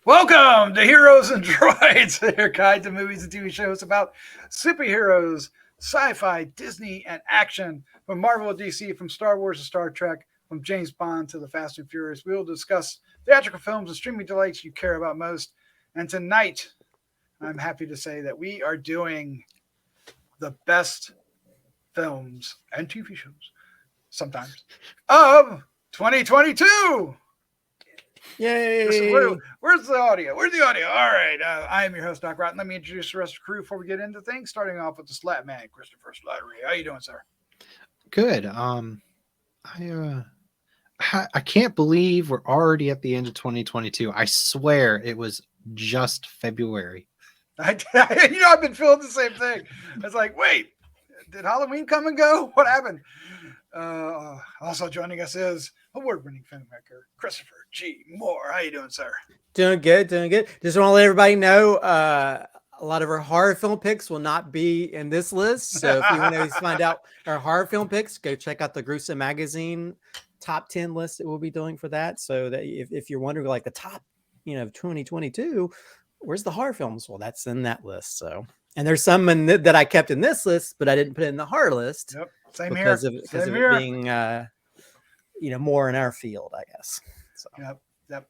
Welcome to Heroes and Droids, your guide to movies and TV shows about superheroes, sci-fi, Disney, and action. From Marvel to DC, from Star Wars to Star Trek, from James Bond to the Fast and Furious, we will discuss theatrical films and streaming delights you care about most. And tonight, I'm happy to say that we are doing the best films and TV shows, sometimes, of 2022. Yay! Where's the audio? Where's the audio? All right. I am your host, Doc Rotten. Let me introduce the rest of the crew before we get into things. Starting off with the Slattman, Christopher Slattery. How you doing, sir? Good. I can't believe we're already at the end of 2022. I swear it was just February. I've been feeling the same thing. It's like, wait, did Halloween come and go? What happened? Also joining us is award-winning filmmaker Christopher G. Moore. How you doing, sir? Doing good. Just want to let everybody know a lot of our horror film picks will not be in this list. So if you want to find out our horror film picks, go check out the Gruesome Magazine top 10 list that we'll be doing for that. So that if you're wondering like the top, 2022, where's the horror films? Well, that's in that list. So, and there's some that I kept in this list, but I didn't put it in the horror list. Yep. Same because here. Because of it being, more in our field, I guess. So. Yep.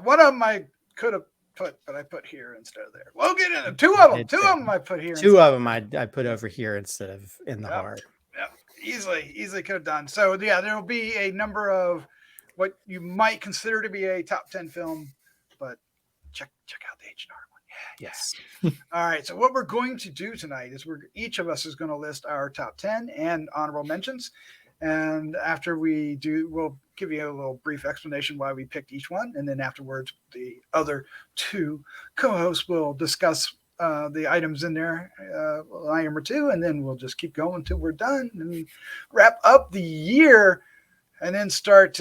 One of them I could have put, but I put here instead of there. We'll get into two of them. Two of them I put here. Two of them I put over here instead of in the horror. Yeah, easily could have done. So yeah, there will be a number of what you might consider to be a top 10 film, but check out the H&R one. Yes. All right. So what we're going to do tonight is each of us is going to list our top 10 and honorable mentions. And after we do, we'll give you a little brief explanation why we picked each one. And then afterwards, the other two co-hosts will discuss the items in there, item or two, and then we'll just keep going until we're done and wrap up the year and then start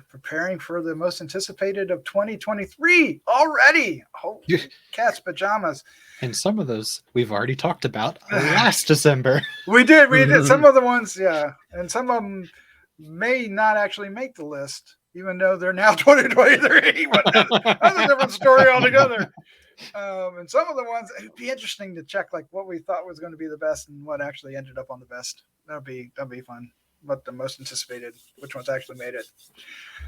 preparing for the most anticipated of 2023 already. Oh, cat's pajamas. And some of those we've already talked about last December. We did. Some of the ones, yeah. And some of them may not actually make the list, even though they're now 2023. That's a different story altogether. And some of the ones, it'd be interesting to check like what we thought was going to be the best and what actually ended up on the best. That'd be fun. What the most anticipated, which ones actually made it.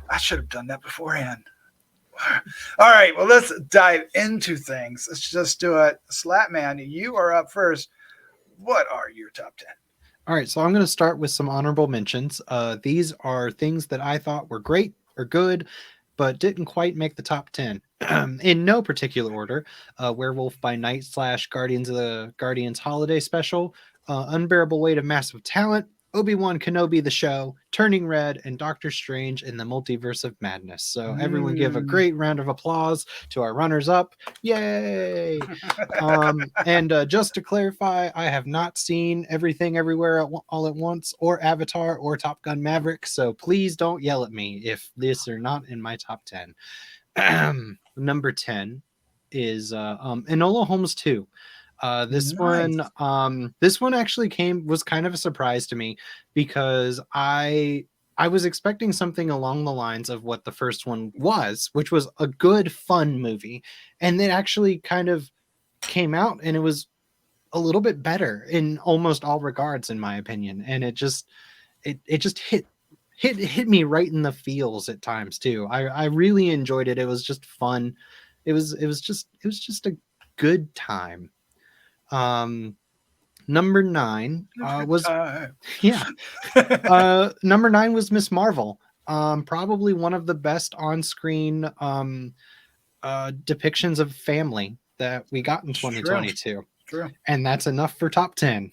I should have done that beforehand. All right, well, let's dive into things. Let's just do it. Slattman, you are up first. What are your top 10? All right, so I'm going to start with some honorable mentions. These are things that I thought were great or good, but didn't quite make the top 10. In no particular order, Werewolf by Night / Guardians of the Guardians Holiday Special, Unbearable Weight of Massive Talent, Obi-Wan Kenobi the Show, Turning Red, and Doctor Strange in the Multiverse of Madness. So everyone give a great round of applause to our runners-up. Yay! And just to clarify, I have not seen Everything Everywhere All at Once or Avatar or Top Gun Maverick, so please don't yell at me if these are not in my top 10. Number 10 is Enola Holmes 2. This one actually was kind of a surprise to me because I was expecting something along the lines of what the first one was, which was a good, fun movie. And it actually kind of came out and it was a little bit better in almost all regards, in my opinion. And it just hit me right in the feels at times too. I really enjoyed it. It was just fun. It was just a good time. Number 9 was number 9 was Miss Marvel. Probably one of the best on-screen depictions of family that we got in 2022. True. And that's enough for top 10.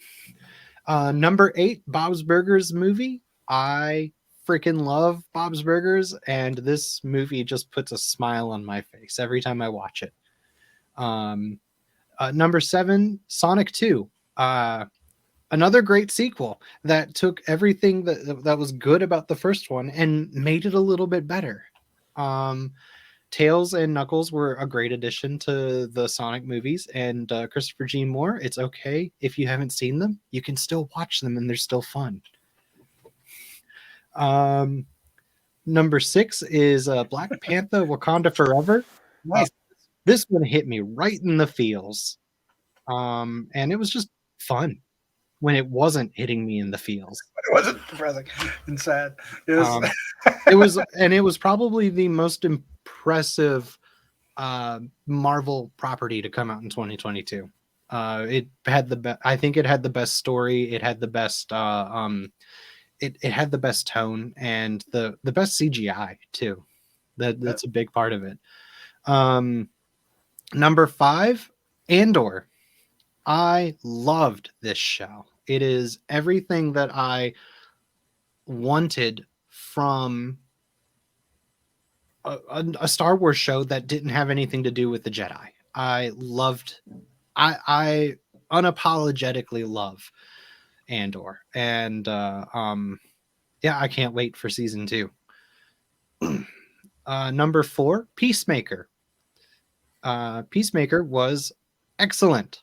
Number 8, Bob's Burgers movie. I freaking love Bob's Burgers, and this movie just puts a smile on my face every time I watch it. Number 7, Sonic 2. Another great sequel that took everything that was good about the first one and made it a little bit better. Tails and Knuckles were a great addition to the Sonic movies, and Christopher G. Moore, it's okay if you haven't seen them. You can still watch them, and they're still fun. Number 6 is Black Panther: Wakanda Forever. Nice. This one hit me right in the feels, and it was just fun when it wasn't hitting me in the feels. It wasn't depressing and sad. It was. It was probably the most impressive Marvel property to come out in 2022. It had I think it had the best story. It had the best it had the best tone and the best CGI too. That's a big part of it. Number 5, Andor. I loved this show. It is everything that I wanted from a Star Wars show that didn't have anything to do with the Jedi. I unapologetically love Andor, and yeah, I can't wait for season 2. Number 4, Peacemaker. Peacemaker was excellent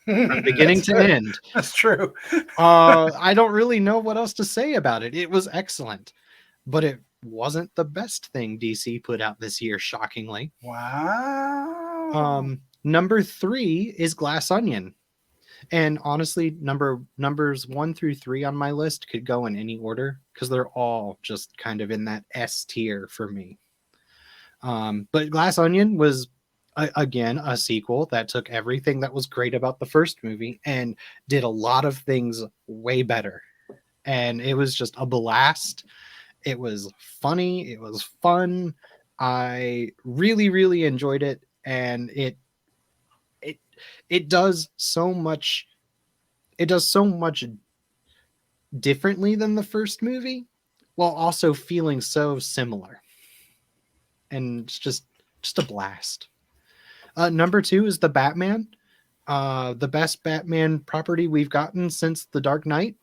from beginning to end. That's true. I don't really know what else to say about it. It was excellent, but it wasn't the best thing DC put out this year, shockingly. Wow. Number 3 is Glass Onion. And honestly, numbers 1 through 3 on my list could go in any order because they're all just kind of in that S tier for me. But Glass Onion was again a sequel that took everything that was great about the first movie and did a lot of things way better. And it was just a blast. It was funny. It was fun. I really, really enjoyed it. And it does so much. It does so much differently than the first movie, while also feeling so similar. And it's just a blast. Number 2 is the Batman. The best Batman property we've gotten since The Dark Knight.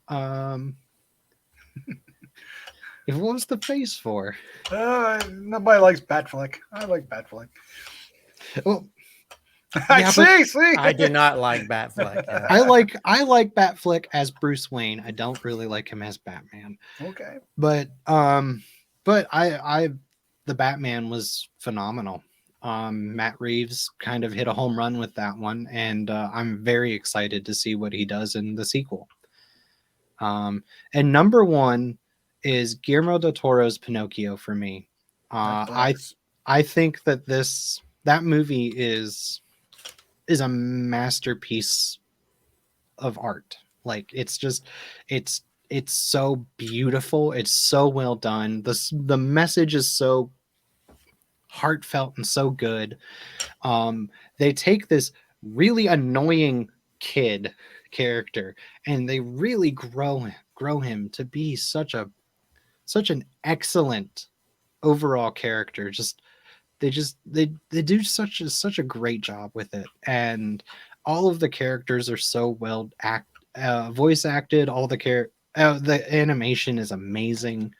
What was the face for? Nobody likes Batfleck. I like Batfleck. Well, I see. I do not like Batfleck. Yeah. I like Batfleck as Bruce Wayne. I don't really like him as Batman. Okay. But the Batman was phenomenal. Matt Reeves kind of hit a home run with that one, and I'm very excited to see what he does in the sequel. And number 1 is Guillermo del Toro's Pinocchio for me. I think that movie is a masterpiece of art. Like it's so beautiful. It's so well done. The message is so heartfelt and so good. They take this really annoying kid character and they really grow him to be such an excellent overall character. They do such a great job with it, and all of the characters are so well voice acted. All the the animation is amazing.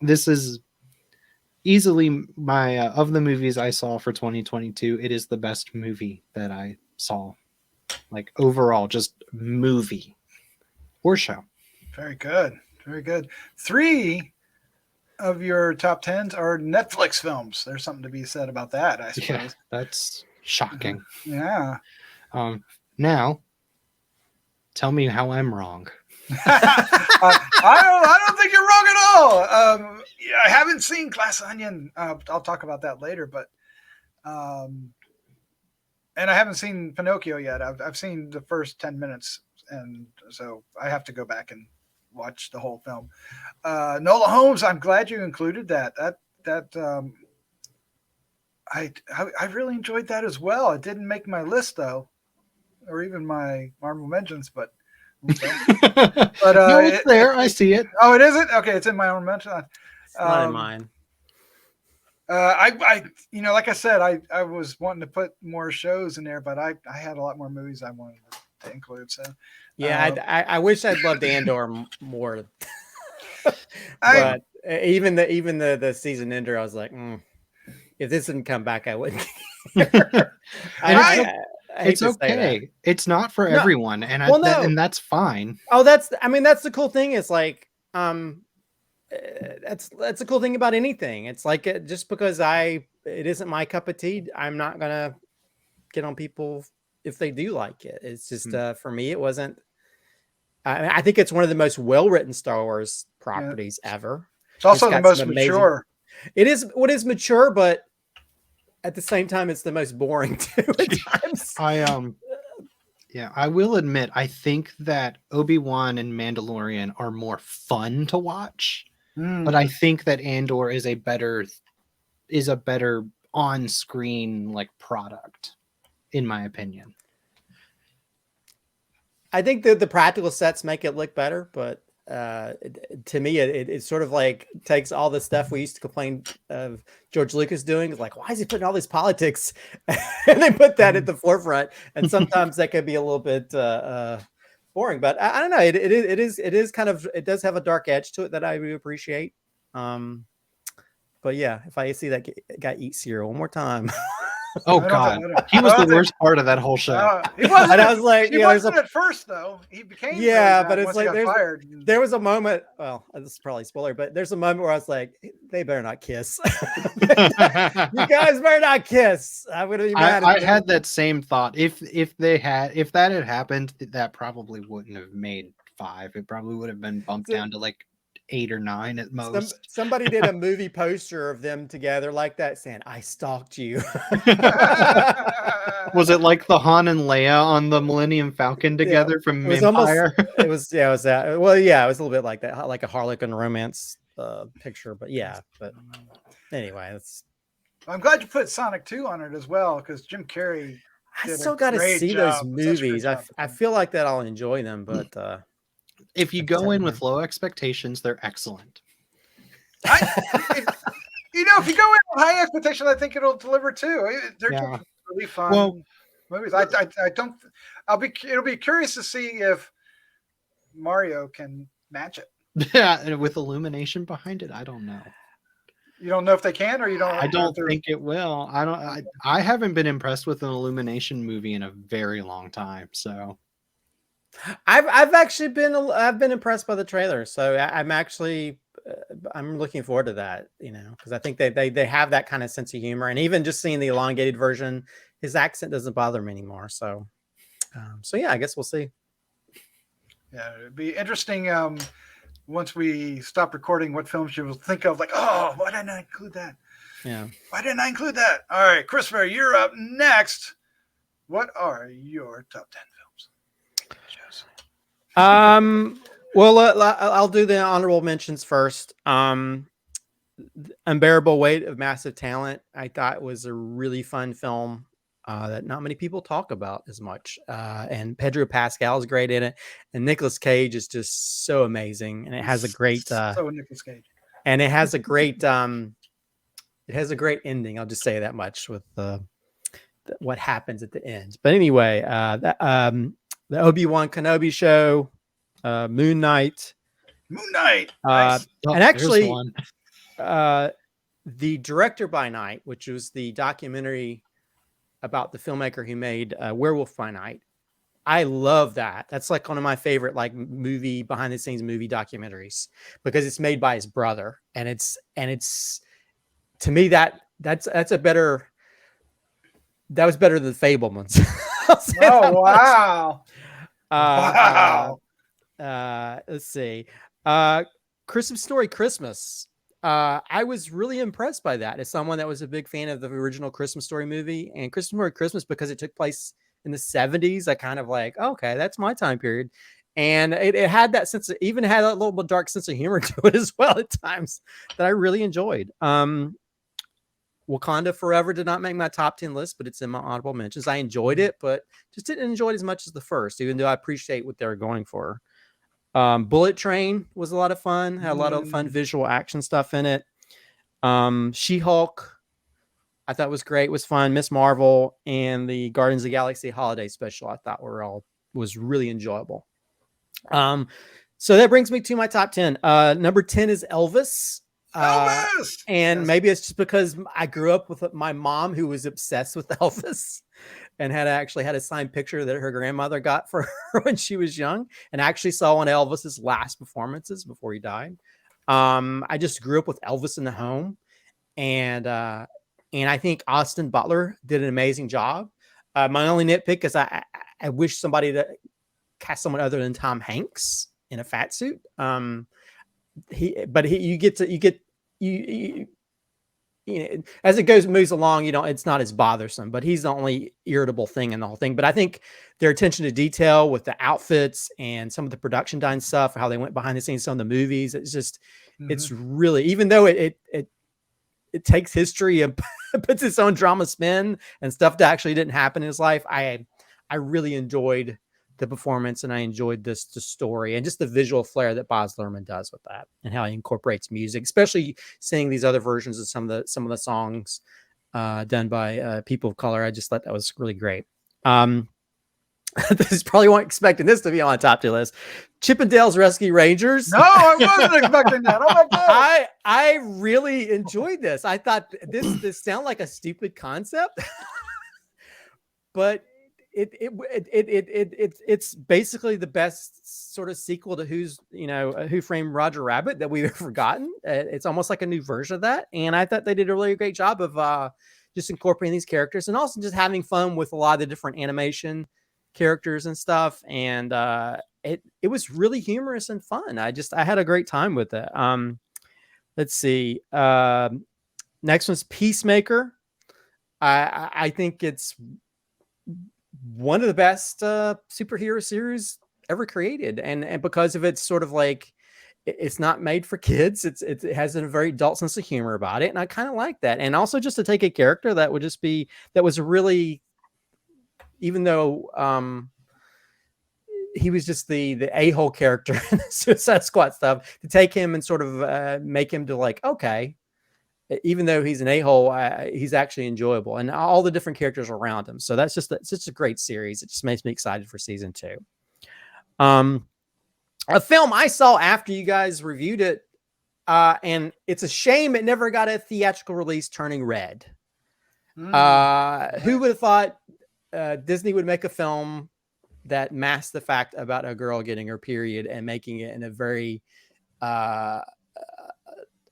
This is easily my of the movies I saw for 2022. It is the best movie that I saw, like overall, just movie or show. Very good. Very good. 3 of your top 10s are Netflix films. There's something to be said about that, I suppose. Yeah, that's shocking. Yeah. Now, tell me how I'm wrong. I don't think you're wrong at all. I haven't seen Glass Onion. I'll talk about that later, but and I haven't seen Pinocchio yet. I've seen the first 10 minutes, and so I have to go back and watch the whole film. Enola Holmes, I'm glad you included that. I really enjoyed that as well. It didn't make my list though, or even my honorable mentions, but okay. But no, it's there. I see it. Oh, it isn't? Okay, it's in my honorable mention. It's not in mine. I like I said, I was wanting to put more shows in there, but I had a lot more movies I wanted to include. So yeah, I wish I'd loved Andor more. But even the season ender, I was like, if this didn't come back, I wouldn't. It's okay. It's not for everyone, and and that's fine. Oh, that's the cool thing. Is like That's a cool thing about anything. It's like just because it isn't my cup of tea, I'm not gonna get on people if they do like it. It's just for me, it wasn't. I think it's one of the most well-written Star Wars properties ever. It's also the most mature. It is what is mature, but at the same time, it's the most boring too at times. I will admit, I think that Obi-Wan and Mandalorian are more fun to watch, but I think that Andor is a better on-screen like product, in my opinion. I think that the practical sets make it look better, but to me, it sort of like takes all the stuff we used to complain of George Lucas doing. It's like, why is he putting all these politics? And they put that at the forefront. And sometimes that could be a little bit boring. But I don't know. It is kind of, it does have a dark edge to it that I really appreciate. But yeah, if I see that guy eat cereal one more time. Oh God, he was the worst part of that whole show. He wasn't. And I was like, he wasn't at first though. He became but it's like there was a moment. Well, this is probably a spoiler, but there's a moment where I was like, they better not kiss. You guys better not kiss. I'm gonna be mad. I had that same thought. If that had happened, that probably wouldn't have made 5. It probably would have been bumped down to like 8 or 9 at most. Somebody did a movie poster of them together like that, saying, "I stalked you." Was it like the Han and Leia on the Millennium Falcon together from Empire? It was that. Well, yeah, it was a little bit like that, like a Harlequin romance picture. But yeah, but anyway, I'm glad you put Sonic 2 on it as well, because Jim Carrey. I still got to see those movies. I feel like that I'll enjoy them, but. If you go in with low expectations, they're excellent. If you go in with high expectations, I think it'll deliver too. They're just really fun movies. It'll be curious to see if Mario can match it. Yeah, and with illumination behind it, I don't know. You don't know if they can, or you don't. I don't think it will. I haven't been impressed with an illumination movie in a very long time. So. I've actually been impressed by the trailer, so I'm actually I'm looking forward to that, because I think they have that kind of sense of humor, and even just seeing the elongated version, his accent doesn't bother me anymore. So yeah, I guess we'll see. Yeah, it'd be interesting once we stop recording what films you will think of, like, oh, why didn't I include that? Yeah, why didn't I include that? All right, Christopher, you're up next. What are your top 10 films? Well, I'll do the honorable mentions first. Unbearable Weight of Massive Talent, I thought was a really fun film that not many people talk about as much. And Pedro Pascal is great in it, and Nicolas Cage is just so amazing. And it has a great Nicolas Cage, and it has a great ending. I'll just say that much with what happens at the end. But anyway, the Obi-Wan Kenobi show, Moon Knight. Nice. And actually, the Director by Night, which was the documentary about the filmmaker who made Werewolf by Night. I love that. That's like one of my favorite behind the scenes movie documentaries, because it's made by his brother, and it's to me that was better than Fabelmans. Oh wow. Wow. Let's see. Christmas Story Christmas. I was really impressed by that as someone that was a big fan of the original Christmas Story movie, and Christmas Story Christmas, because it took place in the 70s. I kind of like, okay, that's my time period. And it had that sense even had a little bit dark sense of humor to it as well at times that I really enjoyed. Wakanda Forever did not make my top 10 list, but it's in my honorable mentions. I enjoyed it, but just didn't enjoy it as much as the first, even though I appreciate what they were going for. Bullet Train was a lot of fun. Had a lot of fun visual action stuff in it. She-Hulk, I thought was great, was fun. Miss Marvel and the Guardians of the Galaxy holiday special, I thought was really enjoyable. So that brings me to my top 10. Number 10 is Elvis. Elvis. And Yes. maybe it's just because I grew up with my mom who was obsessed with Elvis and actually had a signed picture that her grandmother got for her when she was young, and actually saw one of Elvis's last performances before he died. I just grew up with Elvis in the home, and I think Austin Butler did an amazing job. My only nitpick is I wish somebody to cast someone other than Tom Hanks in a fat suit. As it moves along, it's not as bothersome, but he's the only irritable thing in the whole thing. But I think their attention to detail with the outfits and some of the production design stuff, how they went behind the scenes, some of the movies, it's really, even though it takes history and puts its own drama spin and stuff that actually didn't happen in his life, I really enjoyed the performance, and I enjoyed the story and just the visual flair that Baz Luhrmann does with that, and how he incorporates music, especially seeing these other versions of some of the songs done by people of color. I just thought that was really great. This probably weren't expecting this to be on a top 2 list. Chippendales Rescue Rangers. No, I wasn't expecting that. Oh my God. I really enjoyed this. I thought this sounded like a stupid concept, but it's basically the best sort of sequel to Who Framed Roger Rabbit that we've forgotten. It's almost like a new version of that, and I thought they did a really great job of just incorporating these characters, and also just having fun with a lot of the different animation characters and stuff. And it was really humorous and fun. I had a great time with it. Let's see. Next one's Peacemaker. I think it's one of the best superhero series ever created, and because of its sort of like, it's not made for kids. It has a very adult sense of humor about it, and I kind of like that. And also just to take a character that was really, even though he was just the a-hole character in the Suicide Squad stuff, to take him and sort of make him to like, okay, even though he's an a-hole, he's actually enjoyable, and all the different characters around him. So it's just a great series. It just makes me excited for season 2. A film I saw after you guys reviewed it, and it's a shame it never got a theatrical release, Turning Red. Who would have thought Disney would make a film that masked the fact about a girl getting her period and making it in a very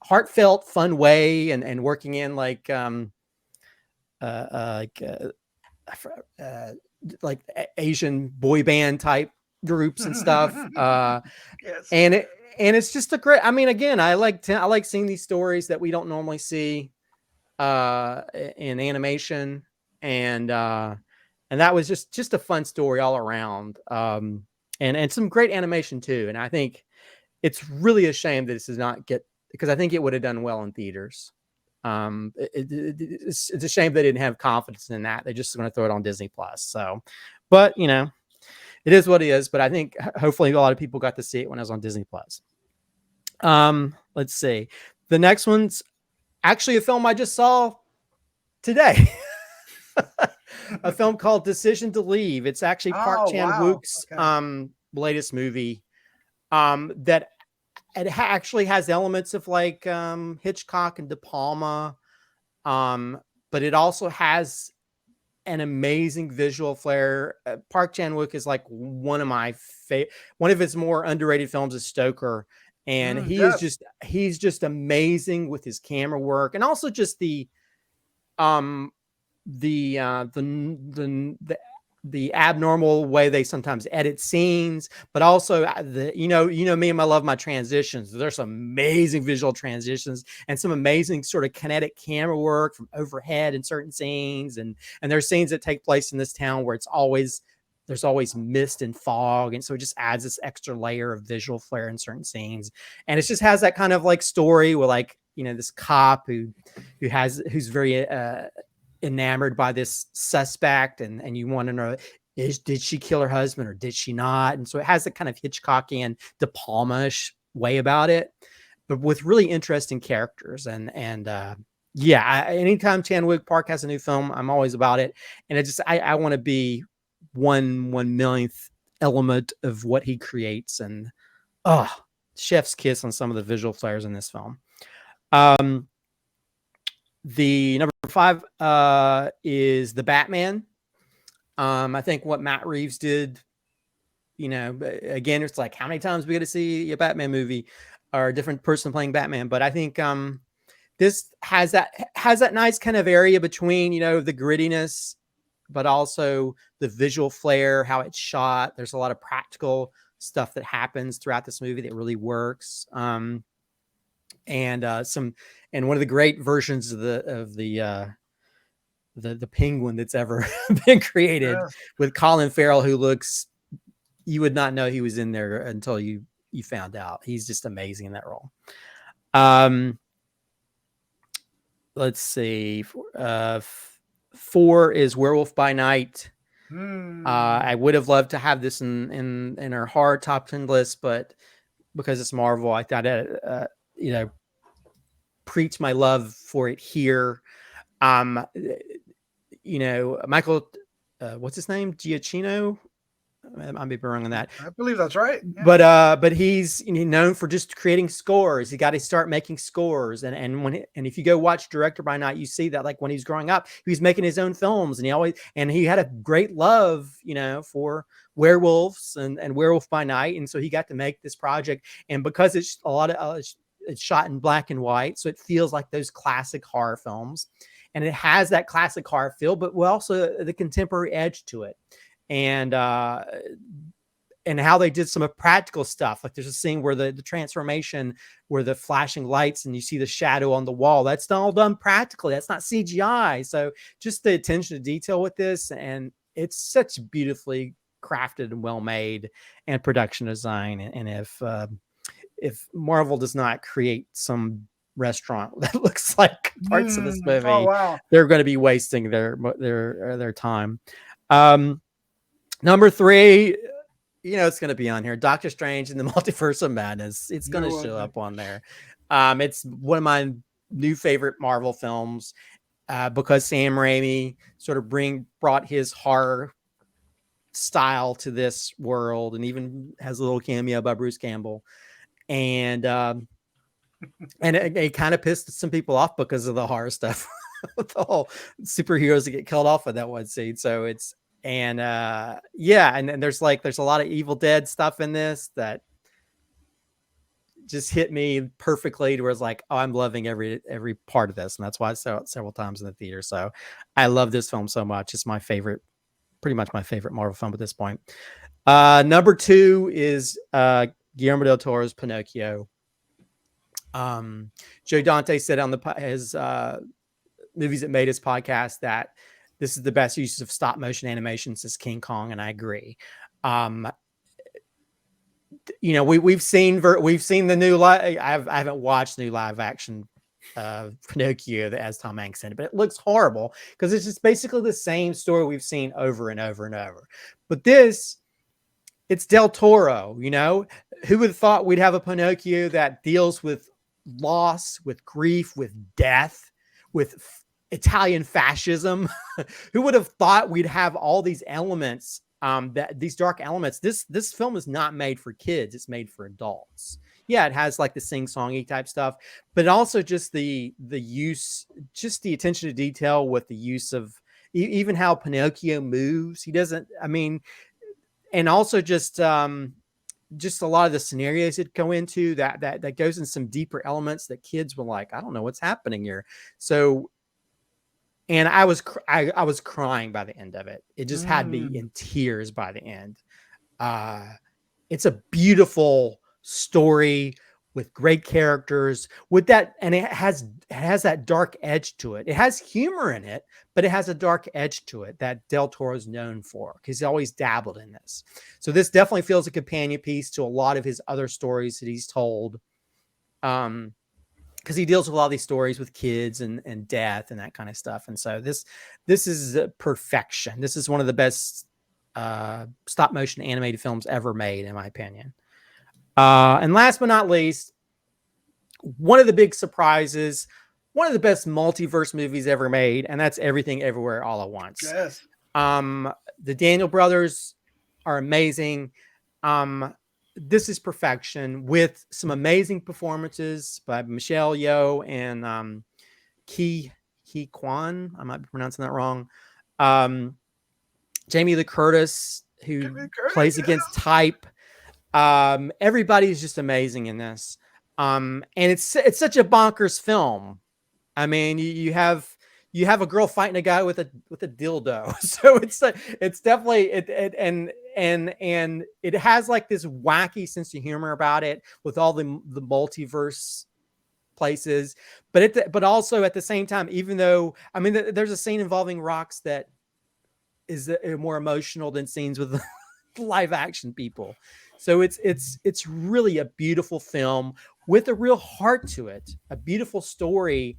heartfelt, fun way, and working in like Asian boy band type groups and stuff. Yes. And it's just a great. I mean, again, I like seeing these stories that we don't normally see in animation, and that was just a fun story all around. And some great animation too. And I think it's really a shame that this does not get, because I think it would have done well in theaters. It's a shame they didn't have confidence in that. They're just going to throw it on Disney Plus. So, but it is what it is. But I think hopefully a lot of people got to see it when it was on Disney Plus. Let's see. The next one's actually a film I just saw today. A film called Decision to Leave. It's actually Park Chan-wook's latest movie. That it actually has elements of like Hitchcock and De Palma, but it also has an amazing visual flair. Park Chan-wook is like one of his more underrated films is Stoker, and he's just amazing with his camera work, and also just the abnormal way they sometimes edit scenes, but also me and I love my transitions. There's some amazing visual transitions and some amazing sort of kinetic camera work from overhead in certain scenes, and there's scenes that take place in this town where there's always mist and fog, and so it just adds this extra layer of visual flair in certain scenes. And it just has that kind of like story where like this cop who's very enamored by this suspect, and you want to know, did she kill her husband or did she not? And so it has a kind of Hitchcockian, De Palma-ish way about it, but with really interesting characters. And anytime Chan-wook Park has a new film, I'm always about it. And I want to be 1/1,000,000th element of what he creates. And chef's kiss on some of the visual flares in this film. The number 5 is the Batman. I think what Matt Reeves did, again, it's like how many times we get to see a Batman movie or a different person playing Batman. But I think this has that nice kind of area between, the grittiness, but also the visual flair, how it's shot. There's a lot of practical stuff that happens throughout this movie that really works. And one of the great versions of the penguin that's ever been created, with Colin Farrell, who looks, you would not know he was in there until you found out. He's just amazing in that role. Let's see. 4 is Werewolf by Night. I would have loved to have this in our hard top 10 list, but because it's Marvel, I thought preach my love for it here. Michael, what's his name? Giacchino. I might be wrong on that. I believe that's right. Yeah. But he's known for just creating scores. He got to start making scores, and if you go watch Director by Night, you see that like when he was growing up, he was making his own films, and he had a great love, for werewolves and Werewolf by Night, and so he got to make this project. And because it's a lot of it's shot in black and white, so it feels like those classic horror films, and it has that classic horror feel, but also the contemporary edge to it. And how they did some of practical stuff. Like there's a scene where the transformation, where the flashing lights and you see the shadow on the wall, that's all done practically. That's not CGI. So just the attention to detail with this, and it's such beautifully crafted and well made, and production design. And if Marvel does not create some restaurant that looks like parts of this movie, they're going to be wasting their time. Number 3, it's going to be on here. Doctor Strange and the Multiverse of Madness. It's going to show up on there. It's one of my new favorite Marvel films because Sam Raimi sort of brought his horror style to this world, and even has a little cameo by Bruce Campbell. And it kind of pissed some people off because of the horror stuff with the whole superheroes that get killed off in that one scene. So and there's a lot of Evil Dead stuff in this that just hit me perfectly, where it's like, oh, I'm loving every part of this. And that's why I saw it several times in the theater. So I love this film so much. It's pretty much my favorite Marvel film at this point. Number 2 is Guillermo del Toro's Pinocchio. Joe Dante said on his Movies That Made Us podcast that this is the best use of stop motion animation since King Kong, and I agree. We've seen the new I haven't watched new live action Pinocchio that has Tom Hanks in it, but it looks horrible because it's just basically the same story we've seen over and over and over. But it's Del Toro. Who would have thought we'd have a Pinocchio that deals with loss, with grief, with death, with Italian fascism? Who would have thought we'd have all these elements, these dark elements? This film is not made for kids. It's made for adults. Yeah, it has like the sing-songy type stuff, but also just the use, just the attention to detail with the use of even how Pinocchio moves. He doesn't, and also just a lot of the scenarios it go into that goes in some deeper elements that kids were like, I don't know what's happening here. So, and I was crying by the end of it. It just had me in tears by the end. It's a beautiful story with great characters, with that, and it has that dark edge to it. It has humor in it, but it has a dark edge to it that Del Toro is known for, because he's always dabbled in this. So this definitely feels a companion piece to a lot of his other stories that he's told. Because he deals with a lot of these stories with kids and death and that kind of stuff. And so this is perfection. This is one of the best stop motion animated films ever made, in my opinion. And last but not least, one of the big surprises, one of the best multiverse movies ever made, and that's Everything Everywhere All at Once. Yes. The Daniel brothers are amazing. this is perfection with some amazing performances by Michelle Yeoh and Ki Kwan. I might be pronouncing that wrong. Jamie Lee Curtis, who plays against type. Everybody's just amazing in this. And it's such a bonkers film. I mean, you have a girl fighting a guy with a dildo. So it's definitely and it has like this wacky sense of humor about it with all the multiverse places, but also at the same time, even though, I mean, there's a scene involving rocks that is more emotional than scenes with live action people. So it's really a beautiful film with a real heart to it, a beautiful story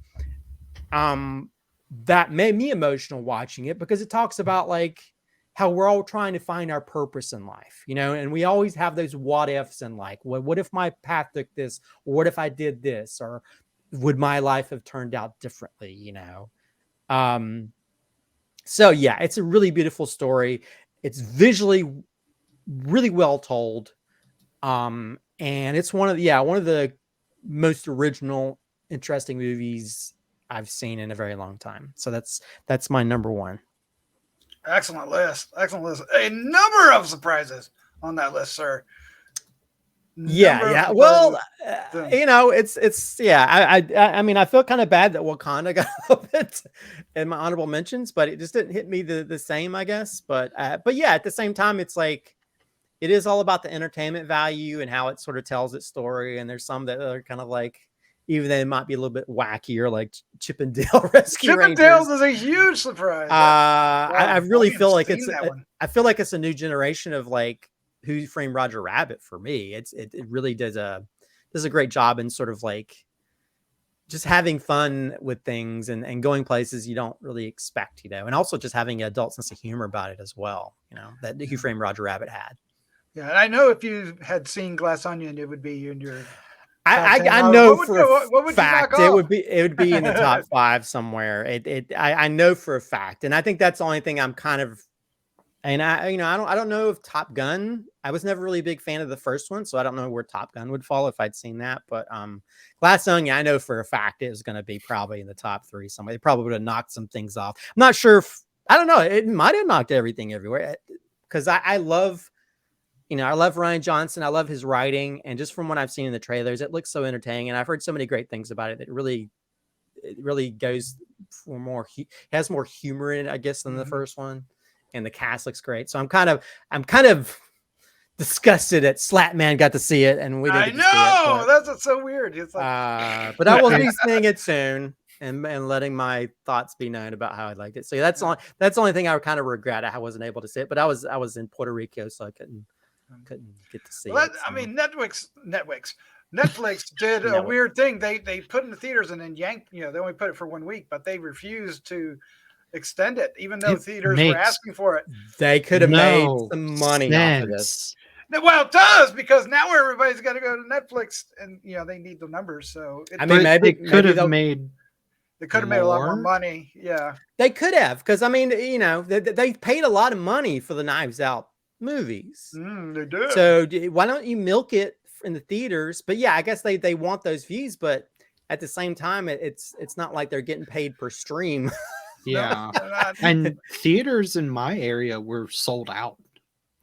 that made me emotional watching it, because it talks about like how we're all trying to find our purpose in life, you know, and we always have those what ifs and like, what if my path took this, or what if I did this, or would my life have turned out differently, you know? So yeah, it's a really beautiful story. It's visually really well told. And it's one of the most original, interesting movies I've seen in a very long time. So that's my number one. Excellent list. A number of surprises on that list, sir. Yeah. Well, you know, it's yeah. I mean, I feel kind of bad that Wakanda got a little bit in my honorable mentions, but it just didn't hit me the same, I guess. But yeah, at the same time, it's like it is all about the entertainment value and how it sort of tells its story. And there's some that are kind of like, even though it might be a little bit wackier, like Chip and Dale Rescue Rangers. Dale's is a huge surprise. I really feel like I feel like it's a new generation of like Who Framed Roger Rabbit for me. It really does a great job in sort of like just having fun with things and going places you don't really expect, you know, and also just having an adult sense of humor about it as well, you know, that Who Framed Roger Rabbit had. Yeah, and I know if you had seen Glass Onion, it would be in your. I know for a fact it would be in the top 5 somewhere. I know for a fact, and I think that's the only thing I'm kind of. And I don't know if Top Gun. I was never really a big fan of the first one, so I don't know where Top Gun would fall if I'd seen that. But Glass Onion, I know for a fact it was going to be probably in the top 3 somewhere. They probably would have knocked some things off. I'm not sure if I don't know. It might have knocked everything everywhere, because I love. You know, I love Rian Johnson. I love his writing. And just from what I've seen in the trailers, it looks so entertaining. And I've heard so many great things about it. It really goes for more, has more humor in it, I guess, than the first one. And the cast looks great. So I'm kind of disgusted that Slattman got to see it and we didn't. I know, that's so weird. It's like, but I will be seeing it soon and letting my thoughts be known about how I liked it. So that's the only thing I kind of regret. I wasn't able to see it, but I was in Puerto Rico, so I couldn't get to see it. So. I mean, Netflix did a weird thing. They put in the theaters and then yanked. You know, they only put it for 1 week, but they refused to extend it, even though theaters were asking for it. They could have made some money off of this. Well, it does, because now everybody's got to go to Netflix, and you know they need the numbers. So maybe could have made. They could have made a lot more money. Yeah, they could have, because I mean, you know, they paid a lot of money for the Knives Out movies. They do. So why don't you milk it in the theaters? But yeah, I guess they want those views, but at the same time, it's not like they're getting paid per stream. Yeah, and theaters in my area were sold out,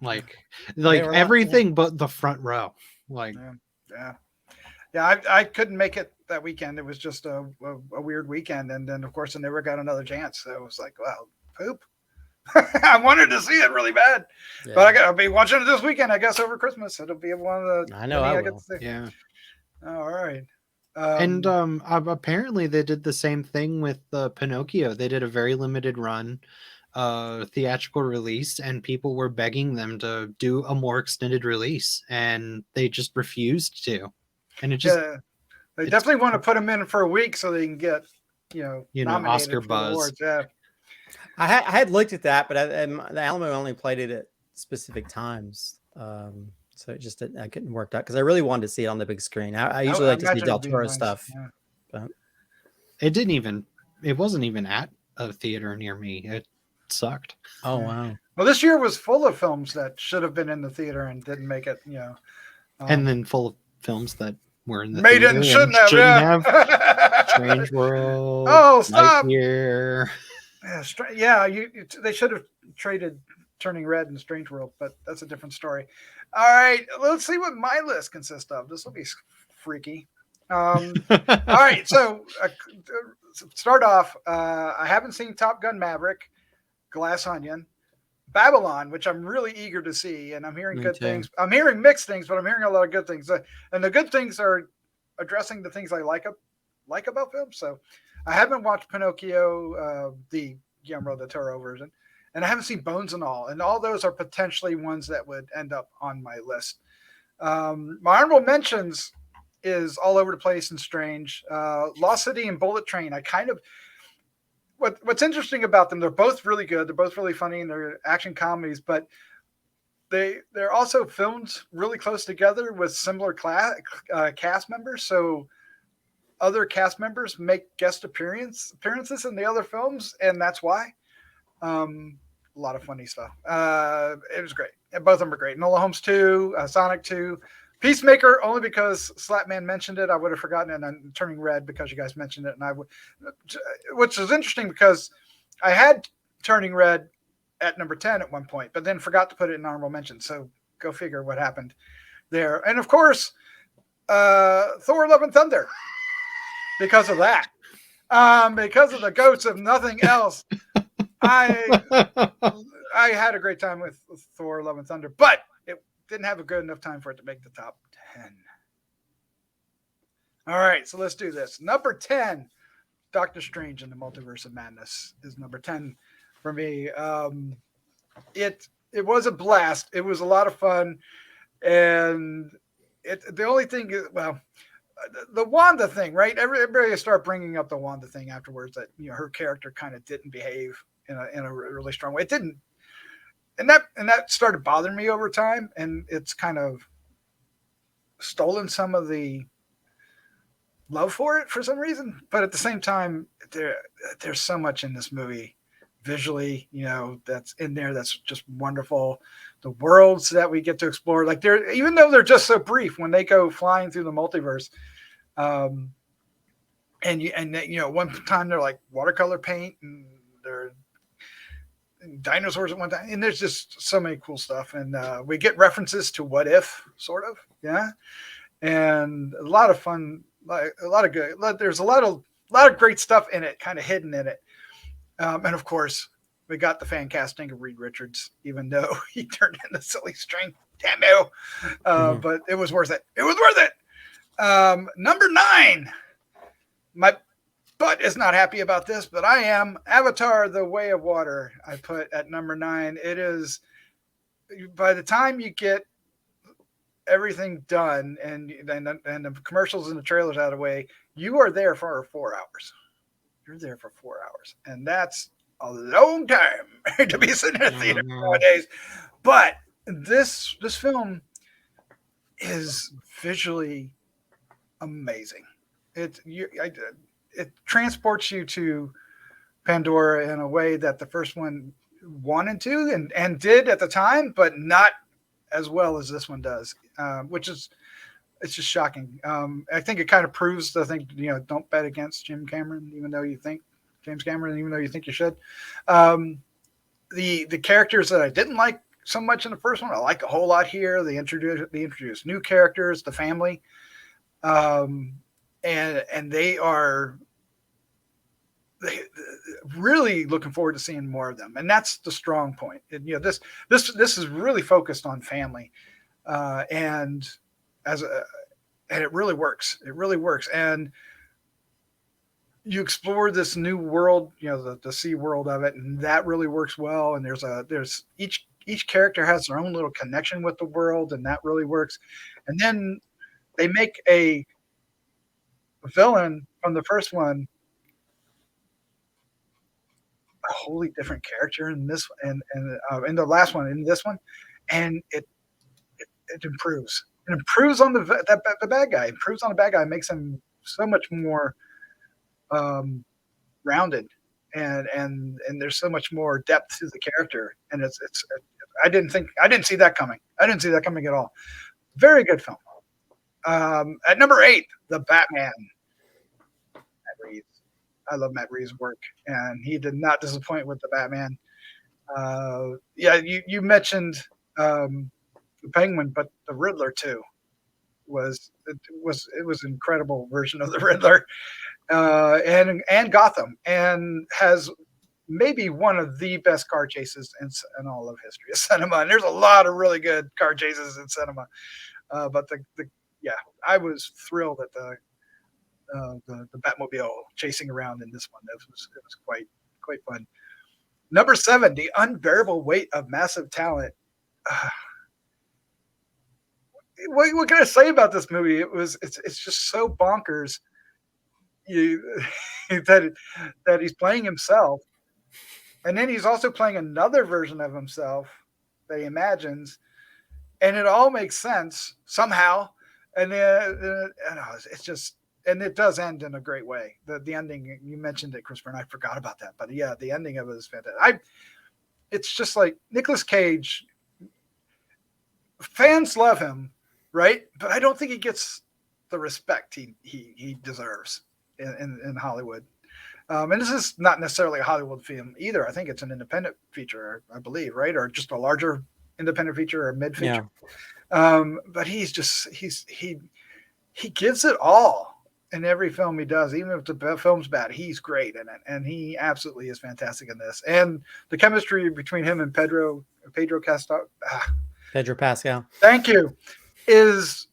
like everything but the front row. Like, yeah. I couldn't make it that weekend. It was just a weird weekend, and then of course I never got another chance. So it was like, well, poop. I wanted to see it really bad, but I'll be watching it this weekend. I guess over Christmas, it'll be one of the. I know I will. Yeah. All right. And apparently they did the same thing with Pinocchio. They did a very limited run theatrical release, and people were begging them to do a more extended release, and they just refused to. And it just they definitely want to put them in for a week so they can get nominated Oscar for buzz. Awards. Yeah. I had looked at that, but the Alamo only played it at specific times. So it just I couldn't work out, because I really wanted to see it on the big screen. I usually like to see Del Toro stuff. Yeah. But it wasn't even at a theater near me. It sucked. Oh wow. Well, this year was full of films that should have been in the theater and didn't make it, And then full of films that were in the made it theater and shouldn't have. Yeah. Strange World, Oh, stop. Lightyear. Yeah, they should have traded Turning Red and Strange World, but that's a different story. All right, let's see what my list consists of. This will be freaky. All right, so start off. I haven't seen Top Gun Maverick, Glass Onion, Babylon, which I'm really eager to see, and I'm hearing good things. I'm hearing mixed things, but I'm hearing a lot of good things. And the good things are addressing the things I like about films. So I haven't watched Pinocchio, the Guillermo del Toro version, and I haven't seen Bones and all those are potentially ones that would end up on my list. My honorable mentions is all over the place and strange. Lost City and Bullet Train. I kind of what's interesting about them, they're both really good. They're both really funny and they're action comedies, but they're also filmed really close together with similar cast members. So other cast members make guest appearances in the other films, and that's why. A lot of funny stuff. It was great. And both of them are great. Enola Holmes 2, Sonic 2, Peacemaker, only because Slattman mentioned it. I would have forgotten it, and I'm turning red because you guys mentioned it. And which is interesting because I had Turning Red at number 10 at one point, but then forgot to put it in honorable mention. So go figure what happened there. And of course, Thor: Love and Thunder, because of that. Because of the goats of nothing else. I had a great time with Thor: Love and Thunder, but it didn't have a good enough time for it to make the top 10. All right, so let's do this. Number 10, Doctor Strange and the Multiverse of Madness is number 10 for me. It was a blast. It was a lot of fun, and the only thing is, well, the Wanda thing, right? Everybody start bringing up the Wanda thing afterwards. That her character kind of didn't behave in a really strong way. It didn't, and that started bothering me over time, and it's kind of stolen some of the love for it for some reason. But at the same time, there's so much in this movie visually, that's in there that's just wonderful. The worlds that we get to explore, like even though they're just so brief when they go flying through the multiverse, and one time they're like watercolor paint and they're dinosaurs at one time, and there's just so many cool stuff, and we get references to What If, sort of, yeah, and a lot of fun, like a lot of good. There's a lot of great stuff in it, kind of hidden in it. And of course, we got the fan casting of Reed Richards, even though he turned into Silly String. Damn you. But it was worth it. It was worth it. Number 9. My butt is not happy about this, but I am. Avatar: The Way of Water, I put at number 9. It is, by the time you get everything done and the commercials and the trailers out of the way, you are there for 4 hours. You're there for 4 hours, and that's a long time to be sitting in a theater nowadays. But this film is visually amazing. It transports you to Pandora in a way that the first one wanted to and did at the time, but not as well as this one does, which is. It's just shocking. I think it kind of proves the thing, don't bet against James Cameron, even though you think you should. The characters that I didn't like so much in the first one, I like a whole lot here. They introduced new characters, the family, and they are really looking forward to seeing more of them. And that's the strong point. And, this is really focused on family, and it really works. It really works. And you explore this new world, the sea world of it, and that really works well. And there's each character has their own little connection with the world, and that really works. And then they make a villain from the first one a wholly different character in this and in the last one, in this one, and it improves. It improves on the bad guy. Improves on the bad guy. Makes him so much more rounded, and there's so much more depth to the character. And I didn't see that coming. I didn't see that coming at all. Very good film. At number 8, The Batman. Matt Reeves. I love Matt Reeves' work, and he did not disappoint with The Batman. Yeah, you mentioned the Penguin, but the Riddler too was an incredible version of the Riddler, and Gotham, and has maybe one of the best car chases in all of history of cinema. And there's a lot of really good car chases in cinema, but yeah, I was thrilled at the Batmobile chasing around in this one. It was quite fun. Number 7, The Unbearable Weight of Massive Talent. What can I say about this movie? It's just so bonkers. That he's playing himself, and then he's also playing another version of himself that he imagines, and it all makes sense somehow. And then it's just, and it does end in a great way. The ending, you mentioned it, Christopher, and I forgot about that. But yeah, the ending of it is fantastic. It's just like Nicolas Cage. Fans love him, right? But I don't think he gets the respect he deserves in Hollywood. And this is not necessarily a Hollywood film either. I think it's an independent feature, I believe, right? Or just a larger independent feature or mid feature. Yeah. But he gives it all in every film he does. Even if the film's bad, he's great in it. And he absolutely is fantastic in this. And the chemistry between him and Pedro Pascal. Thank you. Is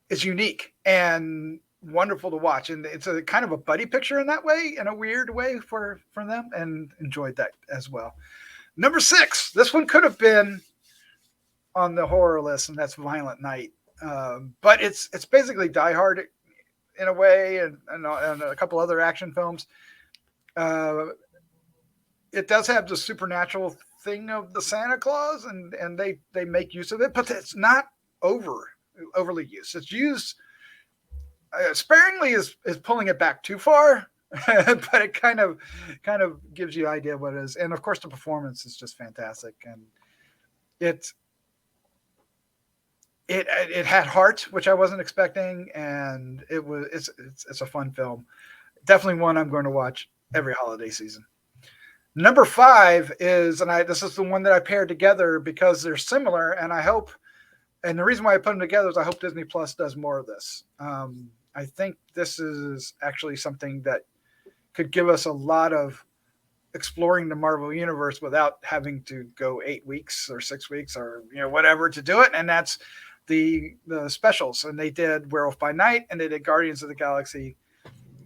unique and wonderful to watch, and it's a kind of a buddy picture in that way, in a weird way for them, and enjoyed that as well. Number 6, this one could have been on the horror list, and that's Violent Night, but it's basically Die Hard in a way, and a couple other action films. It does have the supernatural thing of the Santa Claus, and they make use of it, but it's not overly used. It's used sparingly is pulling it back too far, but it kind of gives you an idea of what it is. And of course, the performance is just fantastic, and it had heart, which I wasn't expecting, and it's a fun film. Definitely one I'm going to watch every holiday season. Number 5 is, this is the one that I paired together because they're similar, and I hope, and the reason why I put them together is I hope Disney Plus does more of this. I think this is actually something that could give us a lot of exploring the Marvel universe without having to go 8 weeks or 6 weeks or whatever to do it. And that's the specials. And they did Werewolf by Night, and they did Guardians of the Galaxy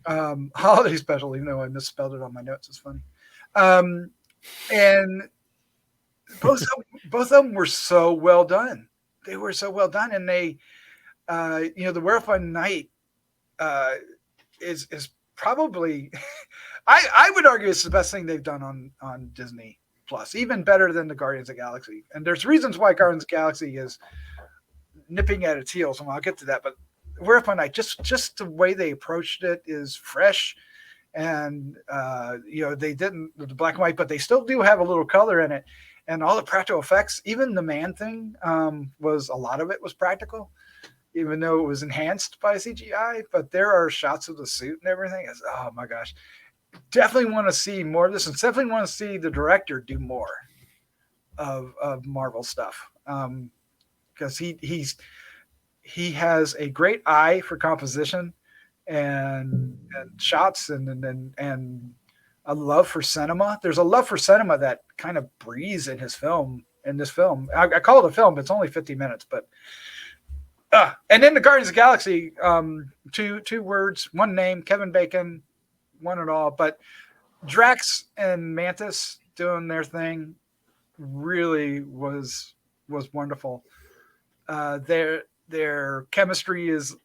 holiday special, even though I misspelled it on my notes. It's funny. And both of them were so well done. They were so well done, and they, the Werewolf by Night is probably, I would argue it's the best thing they've done on Disney Plus, even better than the Guardians of the Galaxy. And there's reasons why Guardians of the Galaxy is nipping at its heels, and I'll get to that. But Werewolf by Night, just the way they approached it is fresh, and they didn't the black and white, but they still do have a little color in it, and all the practical effects. Even the man thing was, a lot of it was practical, even though it was enhanced by CGI. But there are shots of the suit and everything. It's, oh my gosh, definitely want to see more of this, and definitely want to see the director do more of Marvel stuff, because he has a great eye for composition and shots and a love for cinema. There's a love for cinema that kind of breathes in his film. In this film, I call it a film, but it's only 50 minutes. But and then the Guardians of the Galaxy, 2 words, 1 name, Kevin Bacon, one and all. But Drax and Mantis doing their thing really was wonderful. Their chemistry is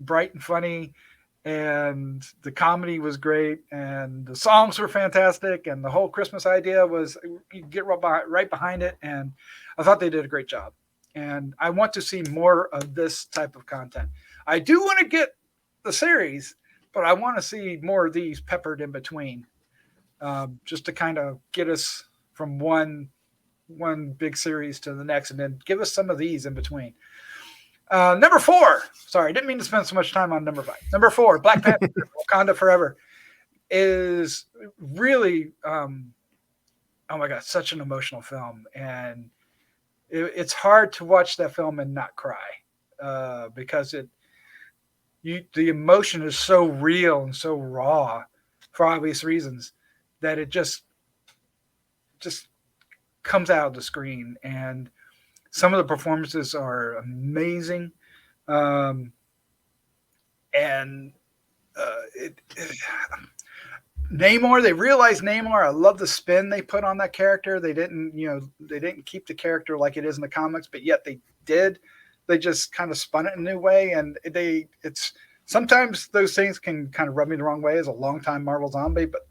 bright and funny, and the comedy was great, and the songs were fantastic, and the whole Christmas idea was, you get right behind it, and I thought they did a great job. And I want to see more of this type of content. I do want to get the series, but I want to see more of these peppered in between, just to kind of get us from one big series to the next, and then give us some of these in between. Number 4. Sorry, I didn't mean to spend so much time on number 5. Number 4, Black Panther, Wakanda Forever, is really, oh my God, such an emotional film. And it's hard to watch that film and not cry because the emotion is so real and so raw for obvious reasons that it just comes out of the screen. And some of the performances are amazing. And Namor, they realized Namor. I love the spin they put on that character. They didn't keep the character like it is in the comics, but yet they did. They just kind of spun it in a new way. And it's sometimes those things can kind of rub me the wrong way as a longtime Marvel zombie, but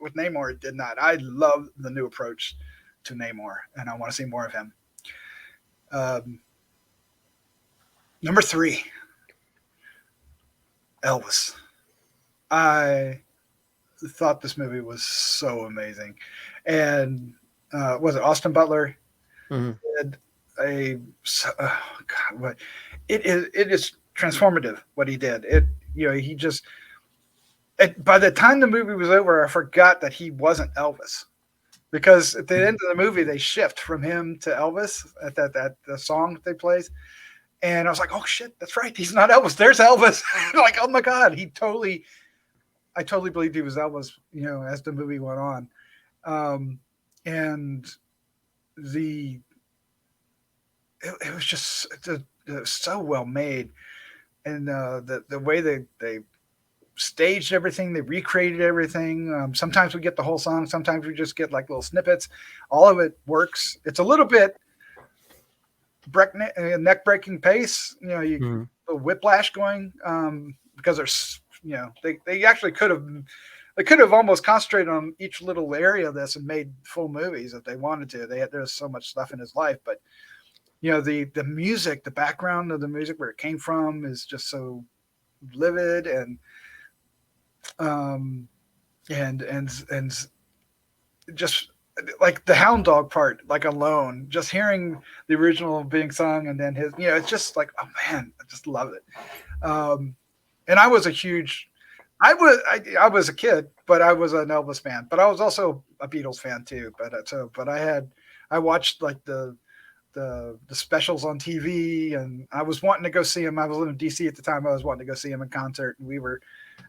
with Namor, it did not. I love the new approach to Namor, and I want to see more of him. Number 3, Elvis. I thought this movie was so amazing. And was it Austin Butler? Did God, it is transformative what he did. By the time the movie was over, I forgot that he wasn't Elvis, because at the end of the movie they shift from him to Elvis at the song that they plays, and I was like, oh shit, that's right, he's not Elvis. There's Elvis. Like, oh my God, I totally believed he was Elvis, as the movie went on. And it was just so well made. And the way they staged everything, they recreated everything. Sometimes we get the whole song, sometimes we just get like little snippets. All of it works. It's a little bit neck breaking pace. The whiplash going because there's they actually could have almost concentrated on each little area of this and made full movies if they wanted to. There's so much stuff in his life, but the music, the background of the music, where it came from, is just so vivid. And just like the hound dog part, like alone, just hearing the original being sung, and then his, it's just like, oh man, I just love it. And I was a kid, but I was an Elvis fan, but I was also a Beatles fan too. But I watched like the specials on TV, and I was wanting to go see him. I was living in DC at the time. I was wanting to go see him in concert, and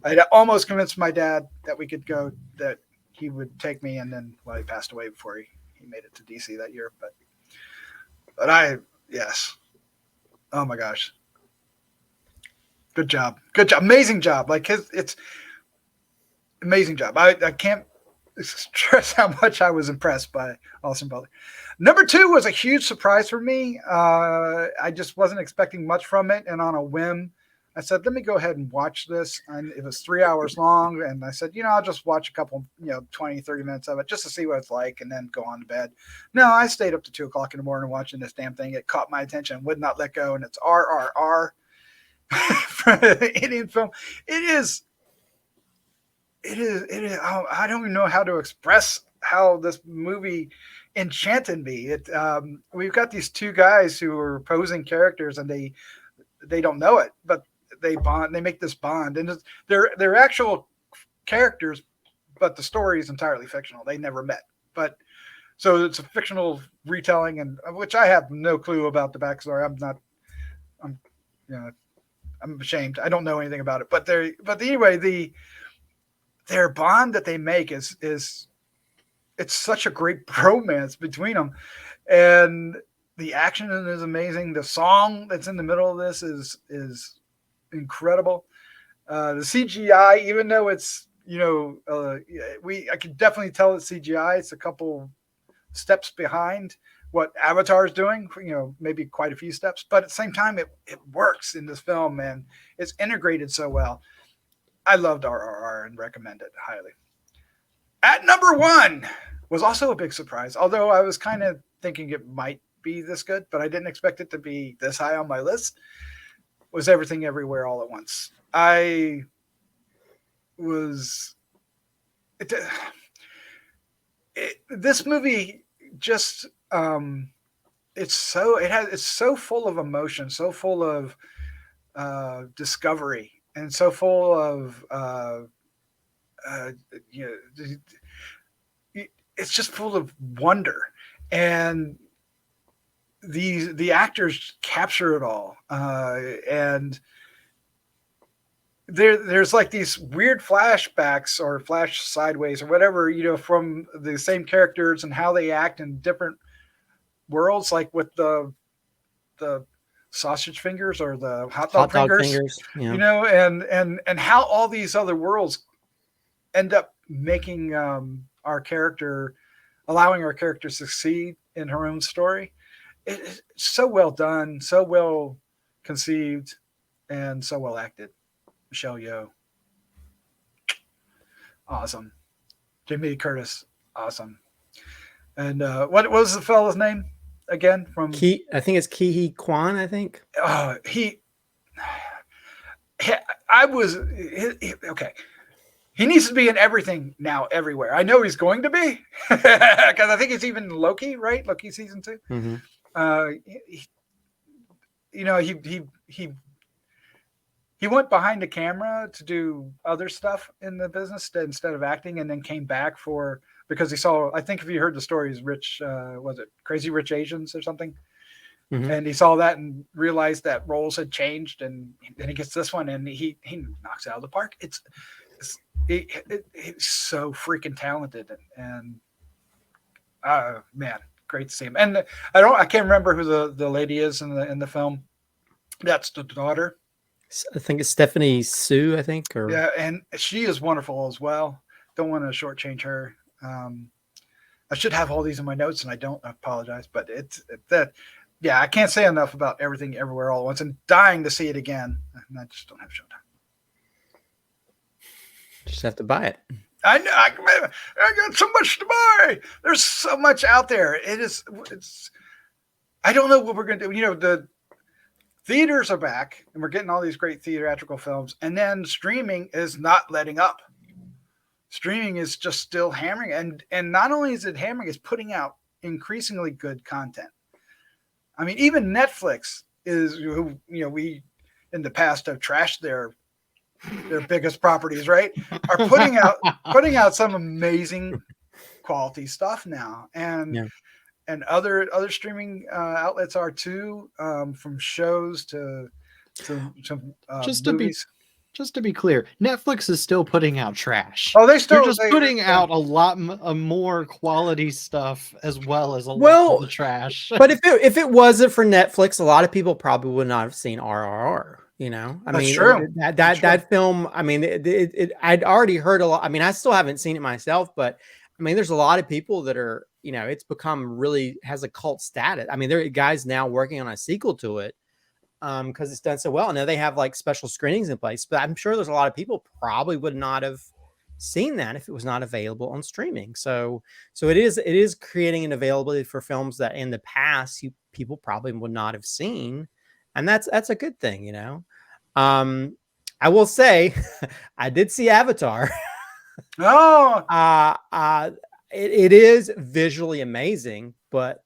I almost convinced my dad that we could go, that he would take me, and then he passed away before he made it to DC that year. But yes. Oh my gosh. Good job. Amazing job. Like it's amazing job. I can't stress how much I was impressed by Austin Butler. Number 2 was a huge surprise for me. I just wasn't expecting much from it. And on a whim, I said, let me go ahead and watch this. And it was 3 hours long. And I said, I'll just watch a couple, 20, 30 minutes of it just to see what it's like, and then go on to bed. No, I stayed up to 2 o'clock in the morning watching this damn thing. It caught my attention, would not let go. And it's RRR. For the Indian film. It is. I don't even know how to express how this movie enchanted me. We've got these 2 guys who are opposing characters, and they don't know it, but they bond. They make this bond, and they're actual characters, but the story is entirely fictional. They never met, but so it's a fictional retelling, and which I have no clue about the backstory. I'm ashamed. I don't know anything about it, but anyway, their bond that they make is it's such a great bromance between them, and the action is amazing. The song that's in the middle of this is incredible. The CGI, even though it's I can definitely tell it's CGI. It's a couple steps behind what Avatar is doing, maybe quite a few steps, but at the same time, it works in this film, and it's integrated so well. I loved RRR and recommend it highly. At number 1 was also a big surprise, although I was kind of thinking it might be this good, but I didn't expect it to be this high on my list, was Everything Everywhere All at Once. This movie just it's so full of emotion, so full of discovery, and so full of you know, it's just full of wonder, and the actors capture it all, and there's like these weird flashbacks or flash sideways or whatever, from the same characters and how they act in different worlds, like with the sausage fingers or the hot dog fingers, Yeah. and how all these other worlds end up making allowing our character to succeed in her own story. It's so well done, so well conceived, and so well acted. Michelle Yeoh, awesome. Jamie Lee Curtis, awesome. And what was the fellow's name again? From I think it's Ki Kwan. I think. Okay. He needs to be in everything now, everywhere. I know he's going to be, because I think it's even Loki, right? Loki season 2. Mm-hmm. He went behind the camera to do other stuff in the business instead of acting, and then came back because he saw, I think if you heard the stories, was it Crazy Rich Asians or something? Mm-hmm. And he saw that and realized that roles had changed, and then he gets this one and he knocks it out of the park. He's so freaking talented, and man, great to see him. And I can't remember who the lady is in the film. That's the daughter. I think it's Stephanie Sue. I think, yeah, and she is wonderful as well. Don't want to shortchange her. I should have all these in my notes, and I don't. I apologize, but yeah, I can't say enough about Everything Everywhere All at Once, and dying to see it again. And I just don't have Showtime. Just have to buy it. I know. I got so much to buy. There's so much out there. It's. I don't know what we're going to do. The theaters are back, and we're getting all these great theatrical films, and then streaming is not letting up. Streaming is just still hammering, and not only is it hammering, it's putting out increasingly good content. I mean, even Netflix we in the past have trashed their biggest properties, right? Are putting out some amazing quality stuff now, and other streaming outlets are too, from shows to movies. Just to be clear, Netflix is still putting out trash. Oh, they're just putting out a lot more quality stuff, as well as a lot of the trash. But if it wasn't for Netflix, a lot of people probably would not have seen RRR. That's true. That film. I mean, I'd already heard a lot. I mean, I still haven't seen it myself, but I mean, there's a lot of people that are, it's become really has a cult status. I mean, there are guys now working on a sequel to it. Because it's done so well. Now they have like special screenings in place, but I'm sure there's a lot of people probably would not have seen that if it was not available on streaming. So it is creating an availability for films that in the past people probably would not have seen, and that's a good thing, I will say, I did see Avatar. It is visually amazing, but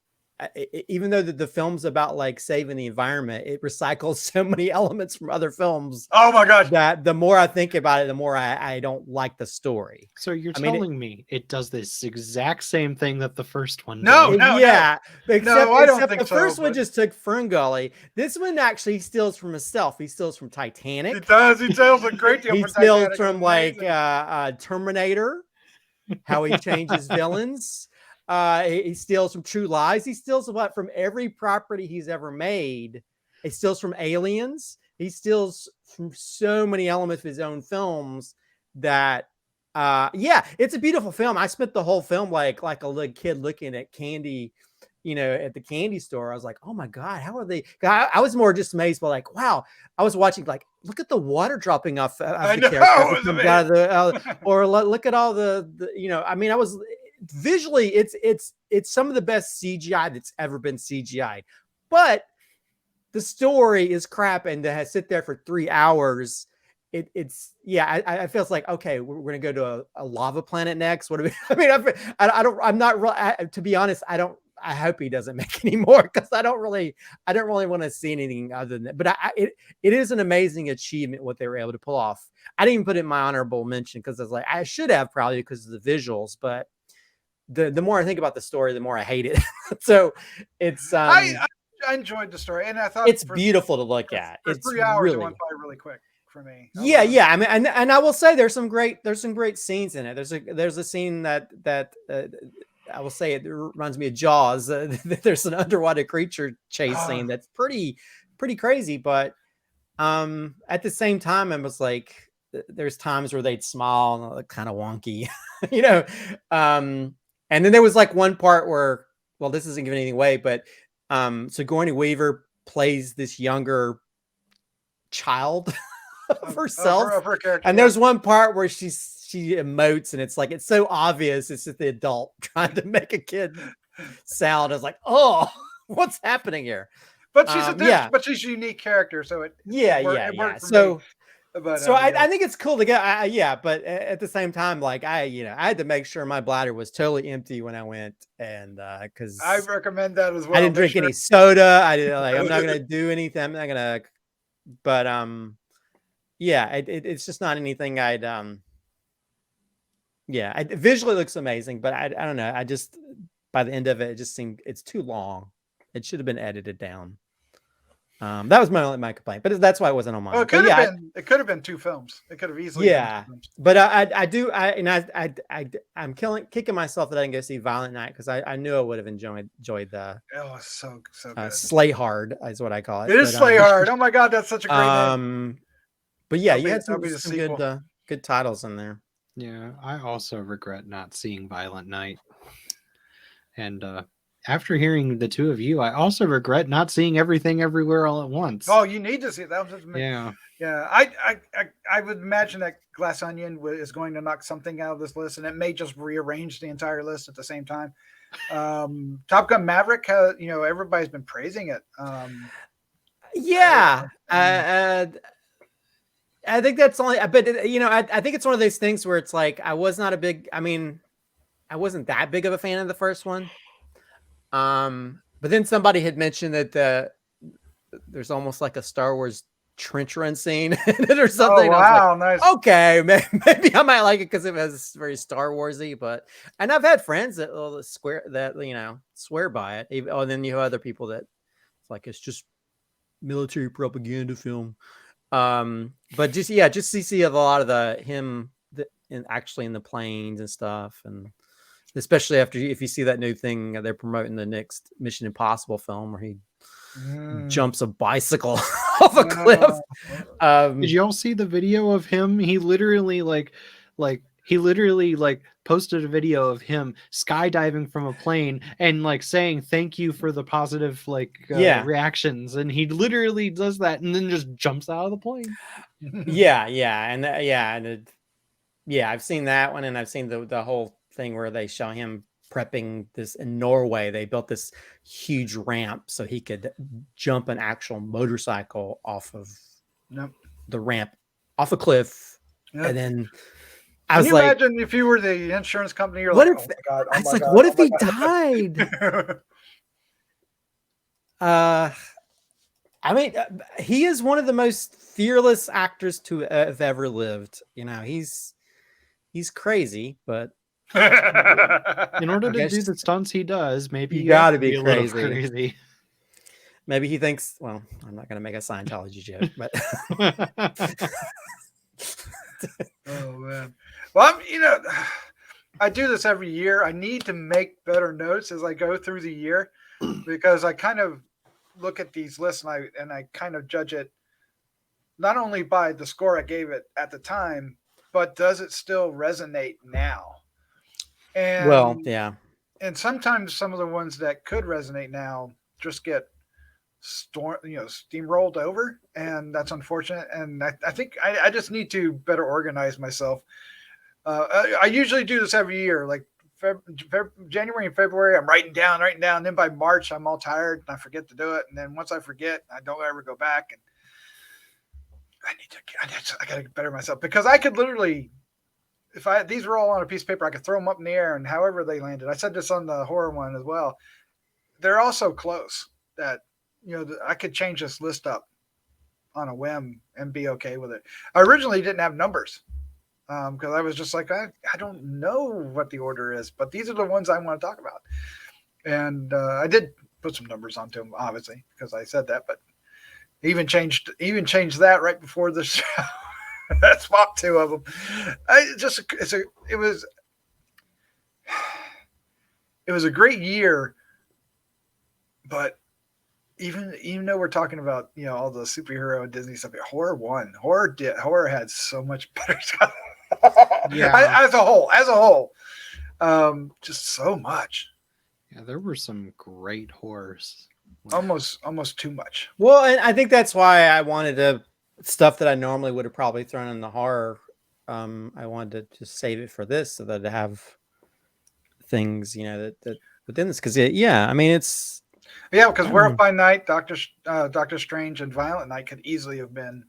even though the film's about like saving the environment, it recycles so many elements from other films. Oh my gosh! That the more I think about it, the more I don't like the story. So you're telling me it does this exact same thing that the first one did? No. Except I don't think the first one just took Ferngully. This one actually steals from himself. He steals from Titanic. He does. He steals a great deal. He steals from like Terminator. How he changes villains. He steals from True Lies. He steals from every property he's ever made. He steals from Aliens. He steals from so many elements of his own films that, it's a beautiful film. I spent the whole film like a little kid looking at candy, at the candy store. I was like, oh my God, how are they? I was more just amazed by like, wow. I was watching like, look at the water dropping off of the character, or look at all the I mean, I was. Visually, it's some of the best CGI that's ever been CGI, but the story is crap, and to sit there for 3 hours, I feel like, okay, we're gonna go to a lava planet next. What do we? I mean, I'm not to be honest. I I hope he doesn't make any more because I don't really want to see anything other than that. But it is an amazing achievement what they were able to pull off. I didn't even put it in my honorable mention because I was like, I should have probably because of the visuals, but the more I think about the story, the more I hate it. So it's I enjoyed the story, and I thought it's beautiful to look at. For It's 3 hours, really, it went by really quick for me. yeah. I mean, and I will say there's some great scenes in it. There's a scene that I will say it reminds me of Jaws. There's an underwater creature chase scene that's pretty crazy, but at the same time, I was like, there's times where they'd smile and look kind of wonky, you know. And then there was like one part where, well, this isn't giving anything away, but Sigourney Weaver plays this younger child of herself, of her character, and there's one part where she emotes, and it's like it's so obvious it's just the adult trying to make a kid sound. I was like, oh, what's happening here? But she's but she's a unique character, so it worked for me. But, I think it's cool to get, but at the same time, like I had to make sure my bladder was totally empty when I went, and because I recommend that as well. I didn't drink any soda. I didn't I'm not gonna do anything. I'm not gonna, but it's just not anything I'd it visually looks amazing, but I don't know. I just by the end of it just seemed it's too long. It should have been edited down. That was my complaint, but that's why it wasn't on mine. Well, it could have been 2 films. It could have easily been 2 films. But I'm kicking myself that I didn't go see Violent Night because I knew I would have enjoyed the so good. Slay Hard is what I call it. It is Slay Hard. Oh my god, that's such a great name. But yeah, you had some good titles in there. Yeah, I also regret not seeing Violent Night. And after hearing the two of you, I also regret not seeing Everything Everywhere All at Once. Oh, you need to see it. That was yeah. I would imagine that Glass Onion is going to knock something out of this list, and it may just rearrange the entire list at the same time. Top Gun Maverick, everybody's been praising it. I think that's only, but I think it's one of those things where it's like I wasn't that big of a fan of the first one. But then somebody had mentioned that there's almost like a Star Wars trench run scene in it or something. Oh, wow, nice. Okay, maybe I might like it because it was very Star Warsy. And I've had friends that swear by it. And then you have other people that it's like it's just military propaganda film. But just to see a lot of him actually in the planes and stuff, and especially if you see that new thing they're promoting, the next Mission Impossible film where he jumps a bicycle off a cliff. Did y'all see the video of him? He literally posted a video of him skydiving from a plane and saying thank you for the positive reactions, and he literally does that and then just jumps out of the plane. I've seen that one, and I've seen the whole thing where they show him prepping this in Norway. They built this huge ramp so he could jump an actual motorcycle off of the ramp off a cliff. And then I was like, imagine if you were the insurance company, you're what like, if, oh my God, what if he died? I mean, he is one of the most fearless actors to have ever lived. He's crazy, but in order to do the stunts he does, maybe you got to be crazy. Maybe he thinks, well, I'm not going to make a Scientology joke, but oh man. Well, I do this every year. I need to make better notes as I go through the year because I kind of look at these lists and I kind of judge it not only by the score I gave it at the time, but does it still resonate now? And and sometimes some of the ones that could resonate now just get steamrolled over, and that's unfortunate. And I think I just need to better organize myself. I usually do this every year, like January and February, I'm writing down. And then by March, I'm all tired and I forget to do it. And then once I forget, I don't ever go back. And I got to better myself because I could literally, these were all on a piece of paper, I could throw them up in the air and however they landed. I said this on the horror one as well. they're all so close that, you know, I could change this list up on a whim and be okay with it. I originally didn't have numbers because I was just like, I don't know what the order is, but these are the ones I want to talk about. And I did put some numbers onto them, obviously, because I said that, but even changed that right before the show. I swapped two of them. It was a great year, but even though we're talking about, you know, all the superhero and Disney stuff, horror won. Horror had so much better stuff. Yeah. As a whole, just so much. Yeah, there were some great horrors. Almost too much. Well, and I think that's why I wanted stuff that I normally would have probably thrown in the horror. I wanted to just save it for this so that I have things, you know, that within this, because I mean, it's because Werewolf by Night, Doctor Strange, and Violent Night could easily have been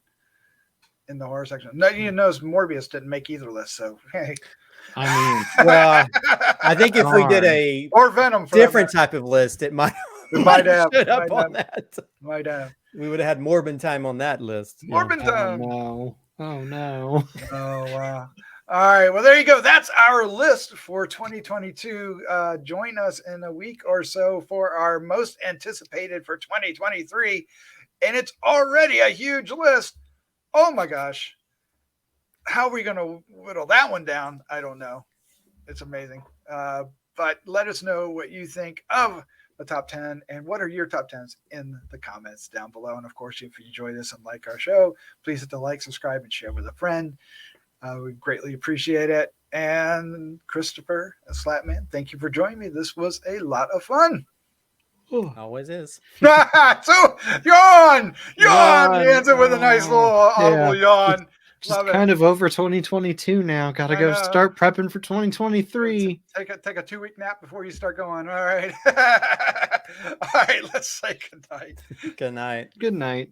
in the horror section. No, you know, Morbius didn't make either list, so hey. I mean, well, I think if we did or Venom for different type of list, it might have showed up on that. Might have. We would have had Morbin time on that list. Morbin time. Oh no. Oh wow. All right. Well, there you go. That's our list for 2022. Join us in a week or so for our most anticipated for 2023. And it's already a huge list. Oh my gosh. How are we going to whittle that one down? I don't know. It's amazing. But let us know what you think of the top 10 and what are your top 10s in the comments down below. And of course, if you enjoy this and like our show, please hit the like, subscribe, and share with a friend. We greatly appreciate it. And Christopher Slattery, thank you for joining me. This was a lot of fun. Always is. So yawn. Answer with a nice little audible yawn. Just kind of over 2022 now. Gotta go start prepping for 2023. Take a 2-week nap before you start going. All right. All right, let's say good night. Good night. Good night.